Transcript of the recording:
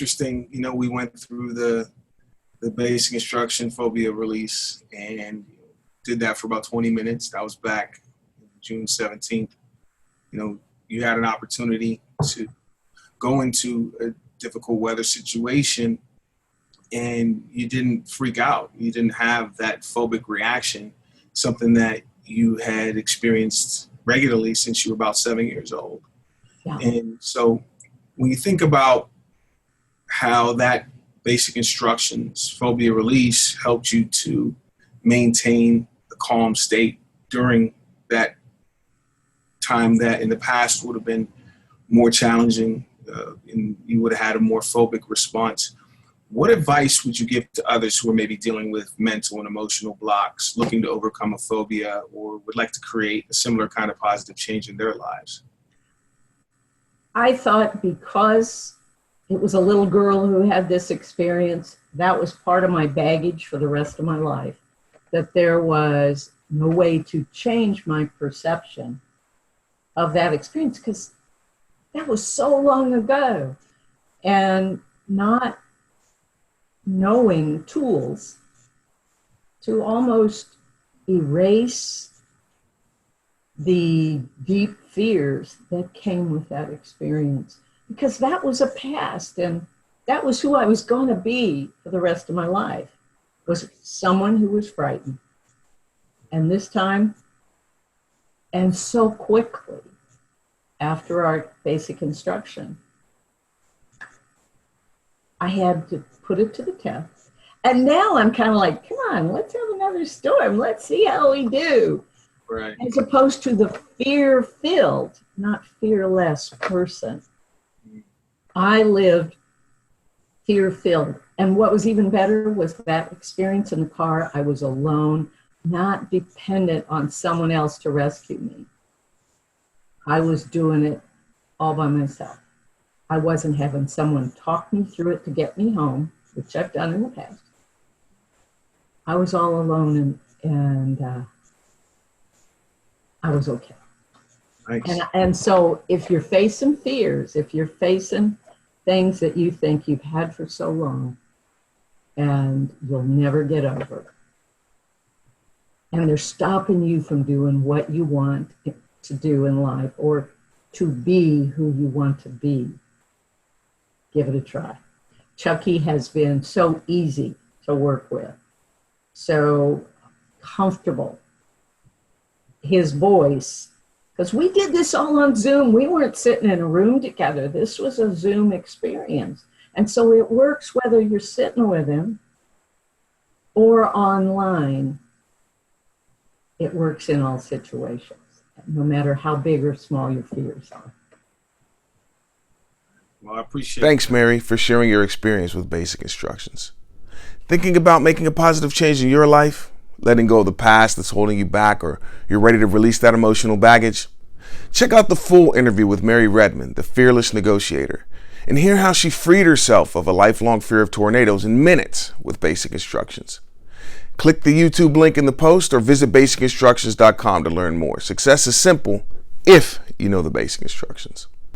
interesting. We went through the basic instruction phobia release and did that for about 20 minutes. That was back June 17th. You had an opportunity to go into a difficult weather situation and you didn't freak out. You didn't have that phobic reaction, something that you had experienced regularly since you were about 7 years old. Yeah. And so when you think about how that basic instructions phobia release helped you to maintain a calm state during that time that in the past would have been more challenging, and you would have had a more phobic response, what advice would you give to others who are maybe dealing with mental and emotional blocks, looking to overcome a phobia, or would like to create a similar kind of positive change in their lives? I thought because it was a little girl who had this experience, that was part of my baggage for the rest of my life, that there was no way to change my perception of that experience because that was so long ago, and not knowing tools to almost erase the deep fears that came with that experience, because that was a past and that was who I was going to be for the rest of my life, was someone who was frightened. And this time, and so quickly after our basic instruction, I had to put it to the test. And now I'm kind of like, come on, let's have another storm. Let's see how we do. Right. As opposed to the fear-filled, not fearless person. I lived fear-filled. And what was even better was that experience in the car. I was alone, not dependent on someone else to rescue me. I was doing it all by myself. I wasn't having someone talk me through it to get me home, which I've done in the past. I was all alone and I was okay. Nice. And so if you're facing fears, if you're facing things that you think you've had for so long and you'll never get over, and they're stopping you from doing what you want to do in life or to be who you want to be, give it a try. Chucky has been so easy to work with, so comfortable. His voice, because we did this all on Zoom. We weren't sitting in a room together. This was a Zoom experience. And so it works whether you're sitting with him or online. It works in all situations, no matter how big or small your fears are. Well, I appreciate Thanks, Mary, for sharing your experience with basic instructions. Thinking about making a positive change in your life? Letting go of the past that's holding you back, or you're ready to release that emotional baggage? Check out the full interview with Mary Redmond, the fearless negotiator, and hear how she freed herself of a lifelong fear of tornadoes in minutes with basic instructions. Click the YouTube link in the post or visit basicinstructions.com to learn more. Success is simple if you know the basic instructions.